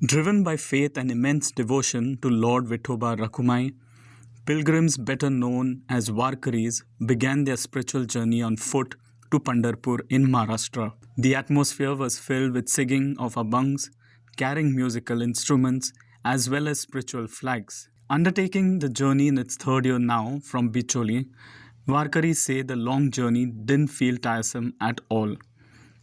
Driven by faith and immense devotion to Lord Vithoba Rakhumai, pilgrims better known as Warkaris began their spiritual journey on foot to Pandharpur in Maharashtra. The atmosphere was filled with singing of abhangs, carrying musical instruments as well as spiritual flags. Undertaking the journey in its third year now from Bicholi, Warkaris say the long journey didn't feel tiresome at all,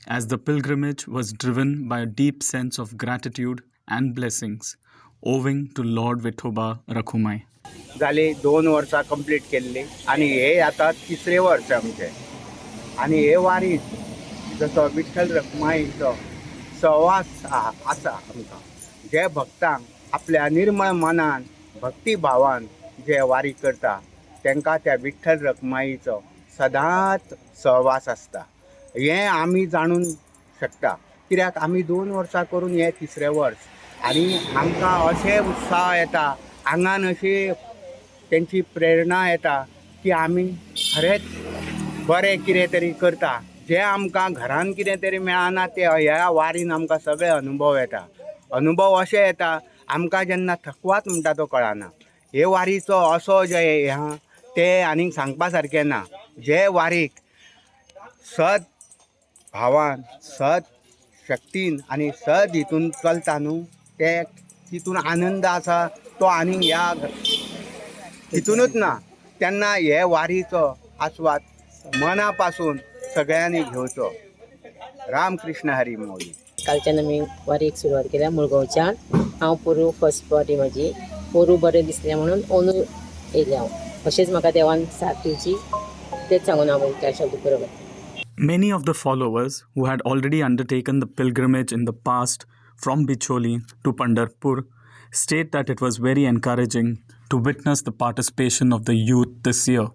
as the pilgrimage was driven by a deep sense of gratitude and blessings, owing to Lord Vithoba Rakhumai. झाले 2 वर्सां complete केल्ली आणि हे आता 3रे वर्स आमचे आणि हे वारी जसो विठ्ठल रखुमाईचो सहवास आसा आमकां जे भक्तांक आपल्या निर्मळ मनान भक्ती भावान जे वारी करता तांकां त्या विठ्ठल रखुमाईचो सदांच सहवास आसता हे आमी जाणून शकता कित्याक आमी 2 वर्सां करून हे 3रे वर्स आणि आमकां अशे उत्साह येता आंगान अशी त्यांची प्रेरणा येता की आमी खरेंच बरें कितें तरी करता जे आमकां घरान कितें तरी मेळना ते ह्या वारीन आमकां सगळे अनुभव येता अनुभव अशे येता आमकां जेन्ना थकवात म्हणटा तो कळना हे वारीचो असो जे हे आहा ते आनीक सांगपा सारकें ना जे वारीक सद भावान सद शक्तीन आनी सद हितून चलता न्हू ते तितून आनंद आसा तो आनीक ह्या हितूनच ना तेन्ना हे वारीचो आस्वाद मना पासून सगळ्यांनी घेवचो. रामकृष्ण हरी माऊली. कालच्यान आमी वारीक सुरवात केल्या मुळगांवच्यान. हांव पोरू फर्स्ट वारी म्हाजी पोरू बरें दिसलें म्हणून अंदू येयलें हांव. अशेंच म्हाका देवान साथ दिवची तेच सांगून हांव त्या शब्द बरोबर. Many of the followers who had already undertaken the pilgrimage in the past from Bicholi to Pandharpur state that it was very encouraging to witness the participation of the youth this year,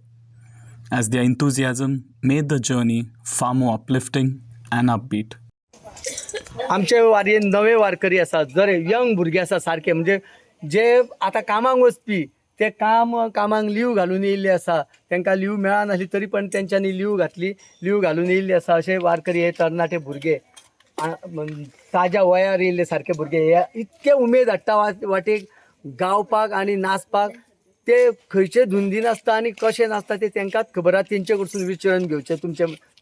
as their enthusiasm made the journey far more uplifting and upbeat. आमचे वारयेन नवे वारकरी आसा जर young भुरगे आसा सारके म्हणजे जे आतां कामाक वचपी ते कामाक लीव घालून येयल्ले आसा तांकां लीव मेळनासली तरी पण तेंच्यांनी लीव घालून येयल्ली आसा अशे वारकरी हे तरणाटे भुरगे ताज्या वयार येयल्ले सारके भुरगे हे इतके उमेद हाडटा वाटेक गावपाक आनी नाचपाक ते खंयचे धुंदीन आसता आनी कशें नाचता ते तांकांच खबर आसा तेंचे कडसून विचारून घेवचें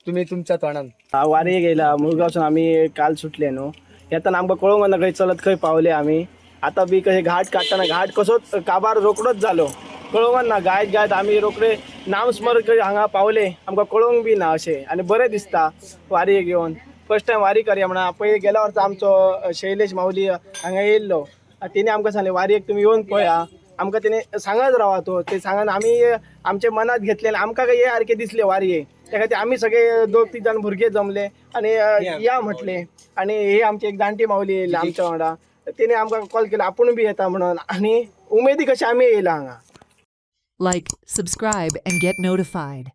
तुमी तुमच्या तोंडान. वारेक येयला मुळगांवसून आमी काल सुटले न्हू येताना आमकां कळोंक ना खंय चलत खंय पावले आमी आतां बी कशें घाट काडटाना घाट कसोच काबार रोकडोच जालो कळोंक ना गायत आमी रोखडे नामस्मरण करीत हांगा पावले आमकां कळोंक बी ना अशें आनी बरें दिसता वारयेक येवन फर्स्ट टायम वारी करया म्हणून पयलीं गेल्या वर्सा आमचो शैलेश माऊली हांगा येयल्लो तेणी आमकां सांगलें वारयेक तुमी येवन पळया आमकां तेणी सांगत रावा तो ते सांगन आमी आमचे मनात घेतले आमकां हे सारकें दिसले वारयेक त्या खातीर आमी सगळे 2-3 जाण भुरगे जमले आनी या म्हटले आनी हे आमचे एक जाणटी माऊली येयले आमच्या वांगडा तेणे आमकां कॉल केलो आपूण बी येता म्हणून आनी उमेदी कशें आमी येयला हांगा. Like, subscribe, and get notified.